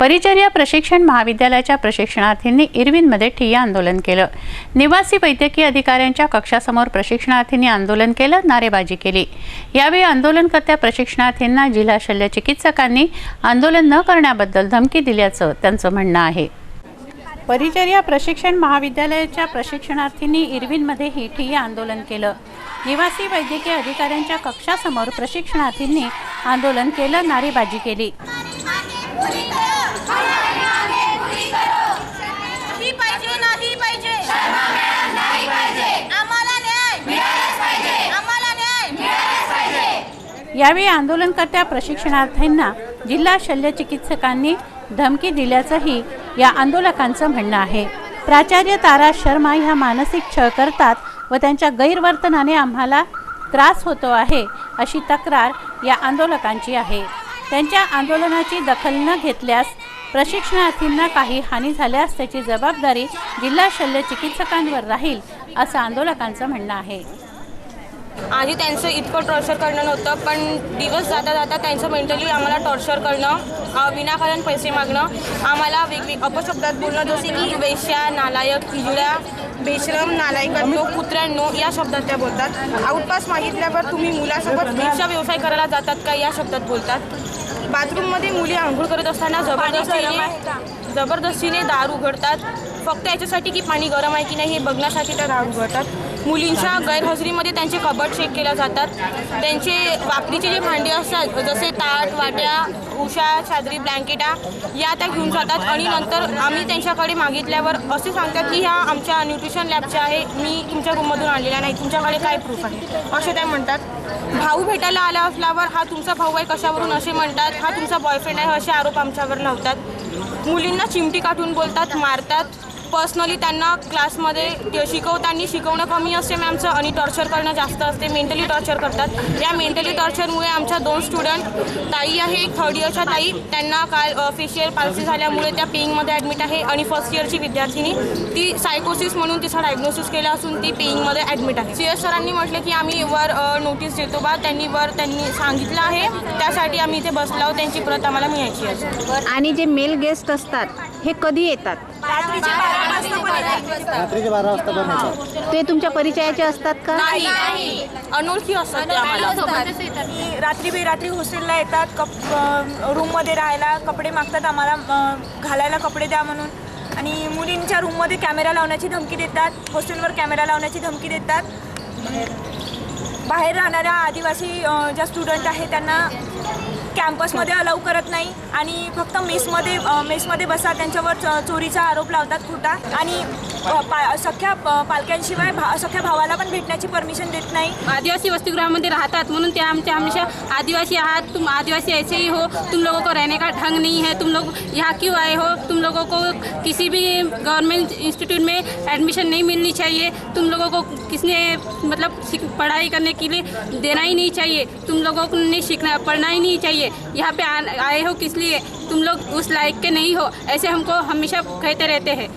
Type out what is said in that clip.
परिचर्या प्रशिक्षण महाविद्यालयाच्या प्रशिक्षणार्थींनी इरविनमध्ये ठिय्या आंदोलन केलं। निवासी वैद्यकीय अधिकाऱ्यांच्या कक्षासमोर प्रशिक्षणार्थींनी आंदोलन केलं, नारेबाजी केली। यावेळी आंदोलनकर्त्या प्रशिक्षणार्थींना जिल्हा शल्य चिकित्सकांनी आंदोलन न करण्याबद्दल धमकी दिल्याचं त्यांचं म्हणणं आहे। परिचर्या प्रशिक्षण महाविद्यालयाच्या प्रशिक्षणार्थींनी इरविनमध्ये ही ठिय्या आंदोलन केलं। निवासी वैद्यकीय अधिकाऱ्यांच्या कक्षासमोर प्रशिक्षणार्थींनी आंदोलन केलं, नारेबाजी केली। यावेळी आंदोलनकर्त्या प्रशिक्षणार्थींना जिल्हा शल्य चिकित्सकांनी धमकी दिल्याचंही या आंदोलकांचं म्हणणं आहे। प्राचार्य तारा शर्मा ह्या मानसिक छळ करतात व त्यांच्या गैरवर्तनाने आम्हाला त्रास होतो आहे अशी तक्रार या आंदोलकांची आहे। त्यांच्या आंदोलनाची दखल न घेतल्यास प्रशिक्षणार्थींना काही हानी झाल्यास त्याची जबाबदारी जिल्हा शल्य चिकित्सकांवर राहील असं आंदोलकांचं म्हणणं आहे। आधी त्यांचं इतकं टॉर्चर करणं नव्हतं, पण दिवस जाता जाता त्यांचं मेंटली आम्हाला टॉर्चर करणं, विनाकारण पैसे मागणं, आम्हाला वेगवेगळ्या अपशब्दात बोलणं, जसे की वेश्या, नालायक, हिजड्या, बेशरम, नालायकांनो, कुत्र्यांनो या शब्दात त्या बोलतात। आउटपास मागितल्यावर तुम्ही मुलासोबत भिक्षा व्यवसाय करायला जातात का या शब्दात बोलतात। बाथरूममध्ये मुली आंघोळ करत असताना जबरदस्तीने दार उघडतात, फक्त याच्यासाठी की पाणी गरम आहे की नाही हे बघण्यासाठी त्या दार उघडतात। मुलींच्या गैरहजेरीमध्ये त्यांचे कबड चेक केल्या जातात। त्यांचे वापरीचे जे भांडे असतात जसे ताट, वाट्या, उशा, चादरी, ब्लँकेटा या त्या घेऊन जातात आणि नंतर आम्ही त्यांच्याकडे मागितल्यावर असे सांगतात की ह्या आमच्या न्यूट्रिशन लॅबच्या आहे, मी तुमच्या रूममधून आणलेला नाही, तुमच्याकडे काय प्रूफ आहे असे त्या म्हणतात। भाऊ भेटायला आला असल्यावर हा तुमचा भाऊ आहे कशावरून असे म्हणतात, हा तुमचा बॉयफ्रेंड आहे असे आरोप आमच्यावर लावतात। मुलींना चिमटी काढून बोलतात, मारतात। पर्सनली त्यांना क्लासमध्ये शिकवणं कमी असते मॅमचं आणि टॉर्चर करणं जास्त असते, मेंटली टॉर्चर करतात। या मेंटली टॉर्चरमुळे आमच्या 2 स्टुडंट, ताई आहे 3rd इयरच्या ताई, त्यांना काल फेशियल पाल्सी झाल्यामुळे त्या पेईंगमध्ये ॲडमिट आहे आणि 1st इयरची विद्यार्थिनी ती सायकोसिस म्हणून तिचा डायग्नोसिस केला असून ती पेईंगमध्ये ॲडमिट आहे। CS सरांनी म्हटलं की आम्ही वर नोटीस देतो बा, त्यांनी सांगितलं आहे, त्यासाठी आम्ही इथे बसलो आहोत, त्यांची प्रत आम्हाला मिळायची आहे। आणि जे मेल गेस्ट असतात हे कधी येतात? रात्रीचे 12 वाजता पण येतात। ते तुमच्या परिचयाचे असतात का? नाही, अनोळखी असतात ते आम्हाला। रात्री हॉस्टेलला येतात, रूममध्ये राहायला, कपडे मागतात आम्हाला, घालायला कपडे द्या म्हणून, आणि मुलींच्या रूममध्ये कॅमेरा लावण्याची धमकी देतात, हॉस्टेलवर कॅमेरा लावण्याची धमकी देतात। बाहेर राहणाऱ्या आदिवासी ज्या स्टुडंट आहेत त्यांना कॅम्पसमध्ये अलाउ करत नाही आणि फक्त मेसमध्ये बसा, त्यांच्यावर चोरीचा आरोप लावतात खोटा, आणि सख्या पालकांशिवाय सख्या भावाला पण भेटण्याची परमिशन देत नाही। आदिवासी वसतिगृहामध्ये राहतात म्हणून ते आमच्या हमेशा आदिवासी आहात, तुम आदिवासी ऐसे ही हो, तुम लोगों को रहने का ढंग नहीं है, तुम लोग यहाँ क्यों आए हो, तुम लोगों को किसी भी गवर्नमेंट इंस्टीट्यूट में एडमिशन नहीं मिलनी चाहिए, तुम लोगों को किसने मतलब पढ़ाई करने के लिए देना ही नहीं चाहिए, तुम लोगों को ने पढ़ना ही नहीं चाहिए, यहाँ पे आए हो किस लिए, तुम लोग उस लायक के नहीं हो, ऐसे हमको हमेशा कहते रहते हैं।